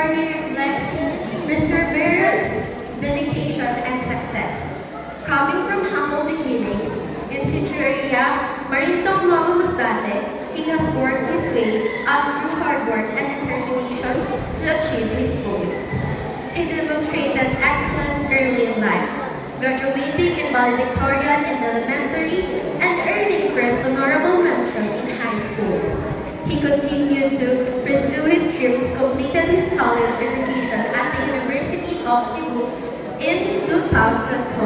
story reflects perseverance, dedication, and success. Coming from humble beginnings in Sichuria, Marintong Mama Masbate, he has worked his way up through hard work and determination to achieve his goals. He demonstrated excellence early in life, graduating in valedictorian in elementary and earning first honorable mention in high school. He continued to pursue his dreams, completed his college education at the University of Cebu in 2012.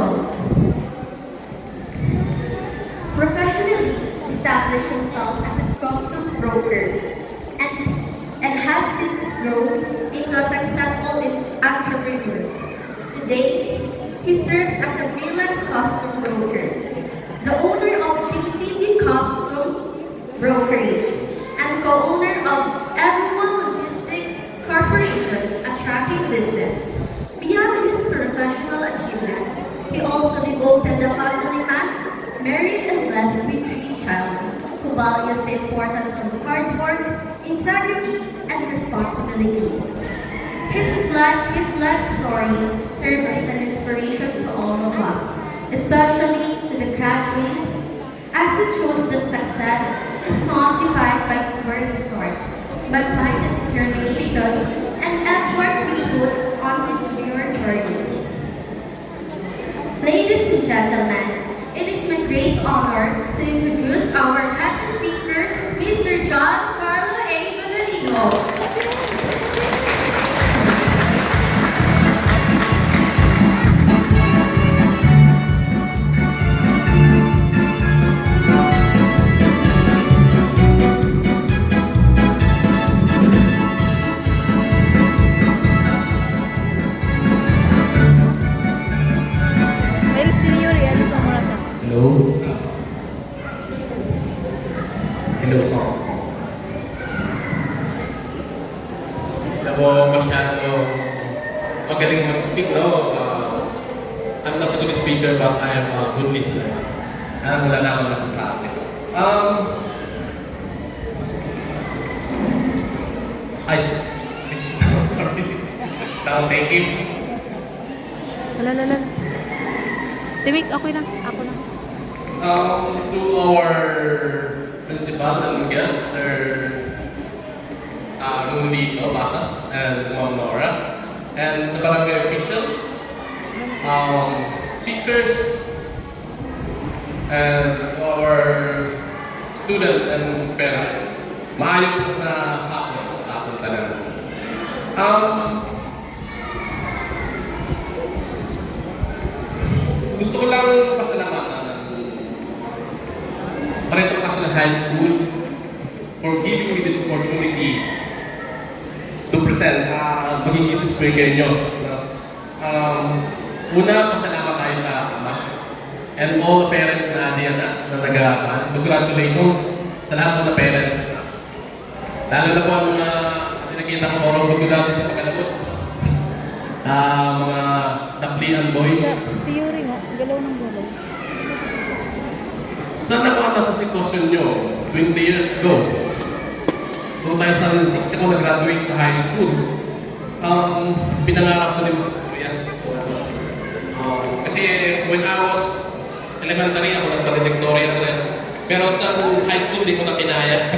Professionally established himself as a customs broker and has since grown into a successful entrepreneur. Today, he serves as a freelance custom broker, the owner of JCB Custom Brokerage, and co-owner of Everyone Logistics Corporation, a tracking business. Beyond his professional achievements, he also devoted the family man, married and blessed with 3 children, who values the importance of hard work, integrity, and responsibility. His life story serves as an inspiration to all of us, especially to the graduates, as it shows that success is not defined by where you start, but by the determination and effort you put onto your journey. Ladies and gentlemen, it is my great honor to introduce our guest speaker, Mr. John Carlo A. Magaligo. Hello? Hello, sir. Alam mo, masyado magaling mag-speak, no? I'm not a good speaker, but I am a good listener. Wala na akong nakasabi. Sorry. Thank you. Wala. Timik, ako na. To our principal and guests, Sir Nungli Basas and Ma'am Nora, and sa barangay officials, teachers, and our student and parents, maayong po na hapon sa ating tanan. Gusto ko lang pasalamatan ng Marintong National High School for giving me this opportunity to present magiging speaker nyo. Una, pasalamat tayo sa ama and all the parents na diyan na nag-aaral. Congratulations sa lahat ng parents. Lalo na po ang mga nakita ko morong pagkudati sa pagkalabot. Mga Taplian boys. Si Yuri nga, galaw ng galaw. Saan ako nasa sitwasyon nyo 20 years ago? 2006 ako nag-graduate sa high school. Pinangarap ko din gusto ko yan. Kasi when I was elementary, ako nag-valedictorian dress. Pero sa high school, di ko na kinaya.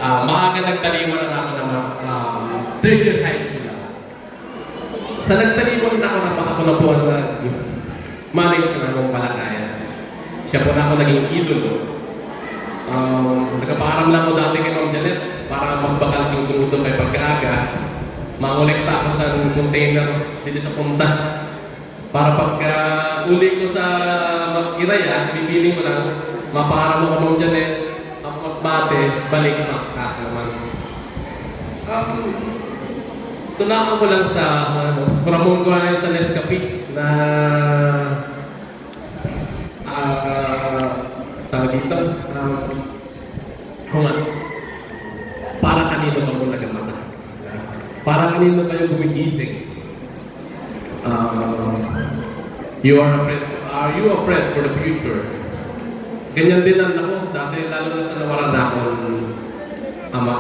Maaga nagtaliwan na ako ng 3rd year high school ako. Sa nagtaliwan na ako ng makapunapuan na manage na akong palakaya. Siya po na ako naging idolo. Nagpapaaram lang ko dati kay Ma'am Janet para magbakal singkrudo kay pagkaaga. Mangolekta ako sa container dito sa punta. Para pagka uli ko sa Iraya, ibibiling ko lang, mapaaram mo Ma'am Janet, ako mas bate, balik na. Kaso naman. Tunakan ko lang sa Ramon ko na sa Nescafe na tawag dito, para kanino ba mo nagamata? Para kanino kayo gumigising? You are afraid. Are you afraid for the future? Ganyan din ang ako, dati lalo na sa nawalan na akong ama.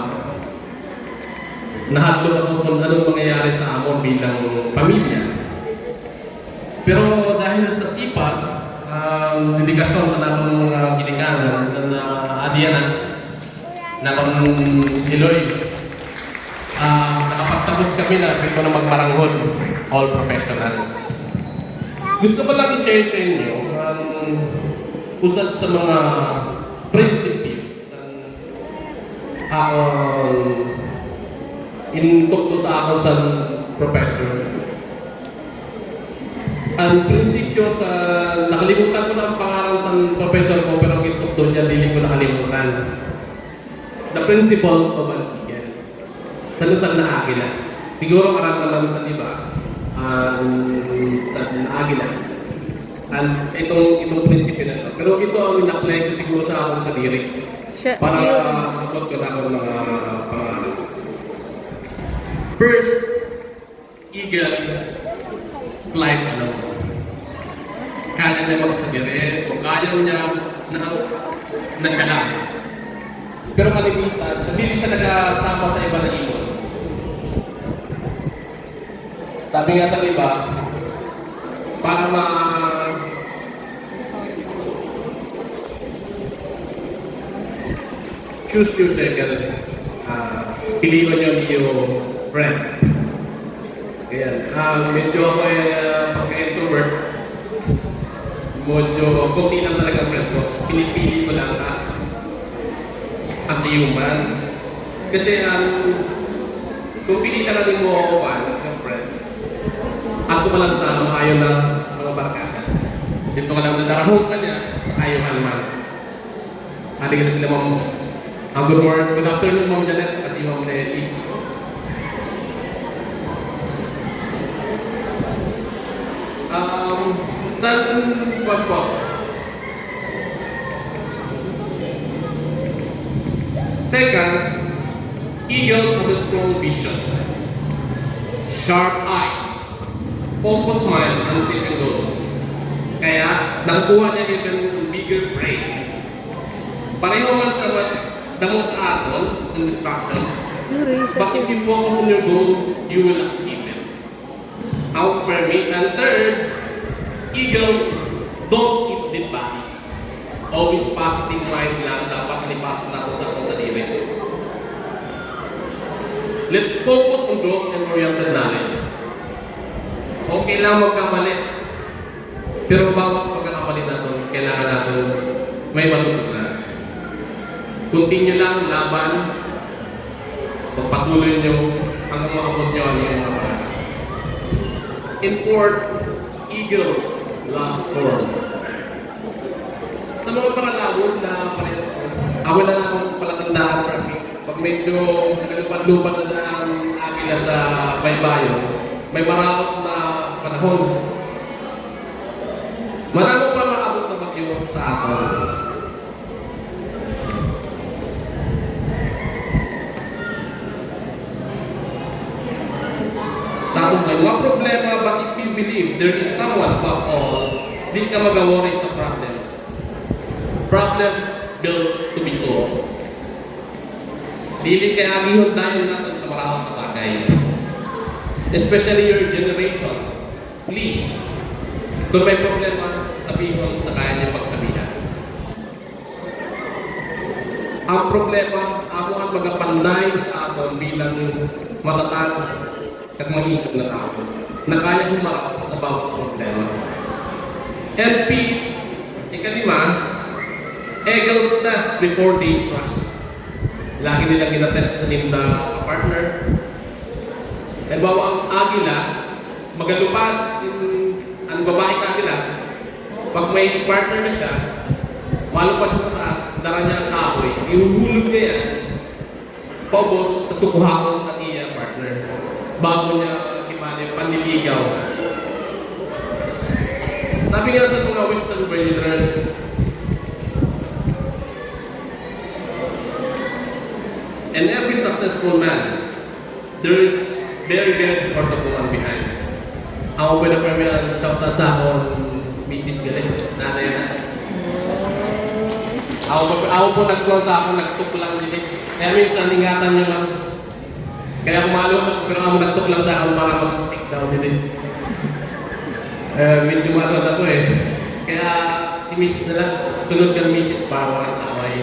nahadlok ako sa kung anong mangyayari sa amon bilang pamilya. Pero dahil sa sipag, dedikasyon sa natong mga ginikanan na adiyanan na kung Hiloy, nakapagtapos kami na dito na magmaranghod, all professionals. Gusto ko lang i-share sa inyo usad sa mga prinsipyo sa intukto sa ako sa professor. Ang prinsipyo sa nakalimutan ko na ang pangalan sa professor ko pero ang intukto niya dili ko nakalimutan. The principle of an eagle. Sa lusag na agila. Siguro karang naman sa iba sa agila. Itong prinsipyo na ito. Pero ito ang in-apply ko siguro sa akong sa diri. Para mabot ko na ako ng mga pangalan. First, eagle flight alone. Kaya niya magsagire o kaya niya na siya lang. Pero kalimitan, hindi siya nagasama sa iba na ibon. Sabi nga sa iba, para choose your circle, piliin nyo yung friend. Ayan. Medyo ako pagka-introvert, medyo kunti lang talaga friend ko. Pinipili ko lang as a human. Kasi kung pili ka lang mo ako friend, ato ka lang sa maayon ng mga barkada. Dito ka lang nadarahong ka niya sa ayaw man. Hali ka na sila mo. Good morning, good afternoon Ma'am Janet, kasi Ma'am Nelly. Saan wag po? Second, eagles have a strong vision, sharp eyes, focused mind, and setting goals. Kaya, nakukuha niya even a bigger brain. Pareho man sa damo sa aton, sa instructions, but if you focus on your goal, you will achieve it. Out permit. And third, eagles don't eat dead bodies. Always positive mind lang dapat nipasok natin sa atong sarili. Let's focus on growth and oriented knowledge. Okay lang magkamali, pero bawat pagkakamali natin, kailangan natin may matutunan. Continue lang, laban, pagpatuloy nyo hanggang makapot nyo ang iyong mga. In fourth, eagles love storm. Sa mga paralawon na parehas ko, ako na lang ang palatandaan para pag medyo naglupan-lupan na ang agila sa baybayon, may marakot na panahon. Marami pa maabot na bagyo sa aton. Sa atong mga problema, but if you believe there is someone above all, di ka mag-worry sa problems. Problems built to be solved. Dili kay agihon dahil natin sa maraming patagay. Especially your generation. Please, kung may problema, sabihin sa kaya niya pagsabihan. Ang problema, ako ang magapanday sa aton bilang matatag at mag-isip na tao na kaya humarap sa bawat problema. And fifth, ikalima, eagles test before they trust. Lagi nilang ginatest na partner. Halimbawa ang agila, magalupad ang babae ka agila, pag may partner na siya, malupad siya sa taas, dara niya ang kahoy, ihuhulog niya yan, paubos, tapos kukuha ko sa iya partner. Bago niya ibalik panliligaw. Sabi nga sa mga Western Berliners, in every successful man, there is very, very supportive woman behind. Ako pwede pa may shoutout sa akong misis galing, nanay na. Ako po nag-close sa ako, nagtupo lang din. Kaya minsan ingatan niyo man. Kaya kumalo ako, pero ako nagtok lang sa akin para mag-stick daw din. Medyo malod ako eh. Kaya si Mrs. na lang, sunod kang Mrs. para walang away.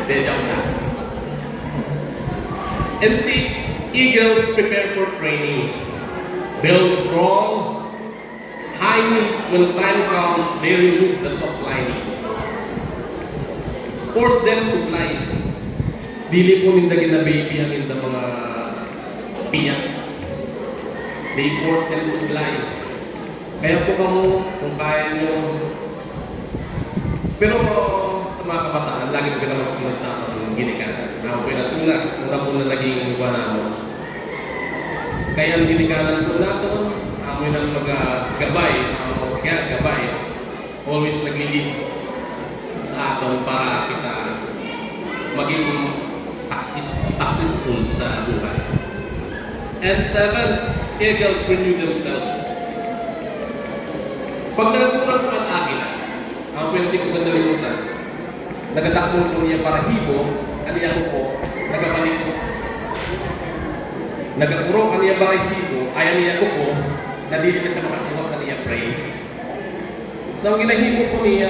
Hindi, joke na. And 6, eagles prepare for training. Build strong, high knees when time comes, they remove the soft lining. Force them to fly. Dili po ninda gina baby ang inda mga piyak. They force them to fly. Kaya po kamo, kung kaya nyo. Pero sa mga kabataan, lagi po kita magsunod sa atong ginikanan. Ako po natuna, una po na naging iba namin. Kaya ang ginikanan po natin, amoy nang mag-gabay, gabay. Always nag-lead sa aton para kita maging successful sa buhay. And 7, eagles renew themselves. Pag nagkurang ang agila, ang pwede ko ba nalimutan, nagatakbo po niya para hibo, aniya ko po, nagabalik ko. Nagakurong ang niya para hibo, ay aniya ko po, na dili na siya makakuha sa niya pray. So ang ginahibo po niya,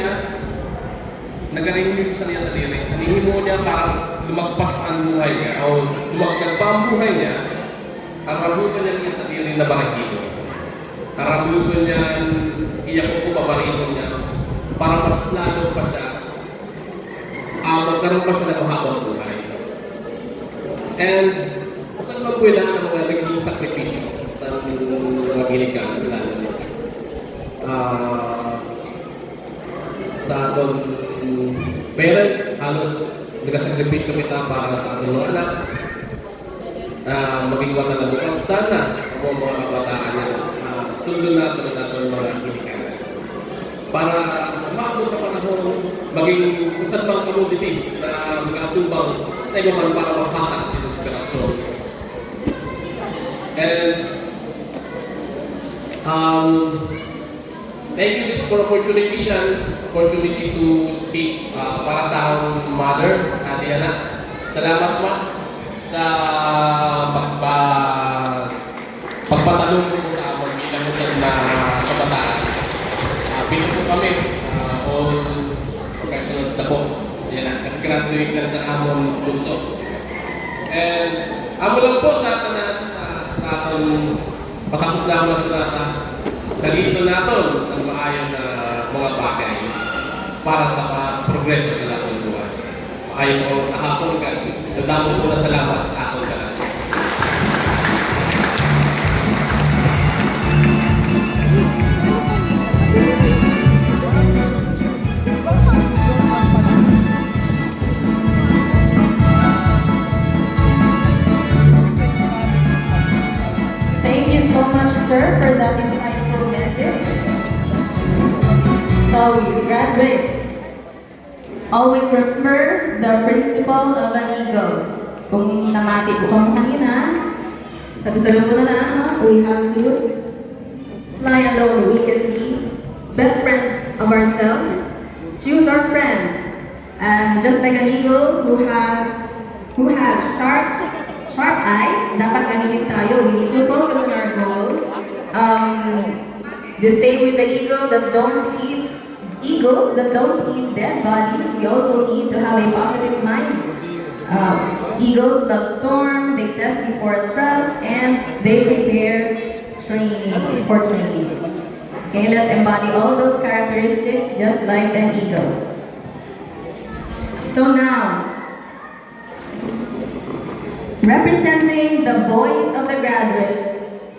nagaring niya sa niya sa diri. Ang hihimo niya parang lumagpas pa ang buhay niya, o lumagdag pa ang buhay niya, karabutan niya sa diri na barahibo. Karabutan niya, iyak ko babarino niya, para mas lalo pa siya, magkaroon pa siya ng mahabang buhay. And, saan magwila ng mga naging sakripisyo sa mga ginikanan, lalo niya? Sa atong parents, halos nagasakripisyo kita para sa ating mga anak, maging wata na bukang. Sana ang mga kabataan niya, sundin natin ang ating mga ginikanan. Para sa maabot na panahon, maging usad bang commodity na mag-atubang sa iba man para maghatag sa inspirasyon. And thank you this for opportunity to speak para sa akong mother, Ate Ana. Salamat ma sa pagpatanong ko sa amon bilang usad na kabataan. Pino po kami, all professionals na po. Yan na, nag-graduate lang sa amon lungsod. And amo lang po sa tanan, sa aton patapos na ako na sulata, nalito natin ang maayon na mga bagay para sa progreso sa ating buhay. Maayon po kahapon, nadamo po na salamat sa ating kanan. Thank you so much, sir, for that insightful message. So, graduates, always remember the principle of an eagle. Kung namati po kami kanina, sabi-sabi mo na, we have to fly alone. We can be best friends of ourselves, choose our friends, and just like an eagle who has sharp eyes, dapat gamitin tayo. We need to focus on our goal. The same with the eagles that don't eat dead bodies. We also need to have a positive mind. Eagles love storm, they test before trust, and they prepare for training. Okay, let's embody all those characteristics just like an eagle. So now, representing the voice of the graduates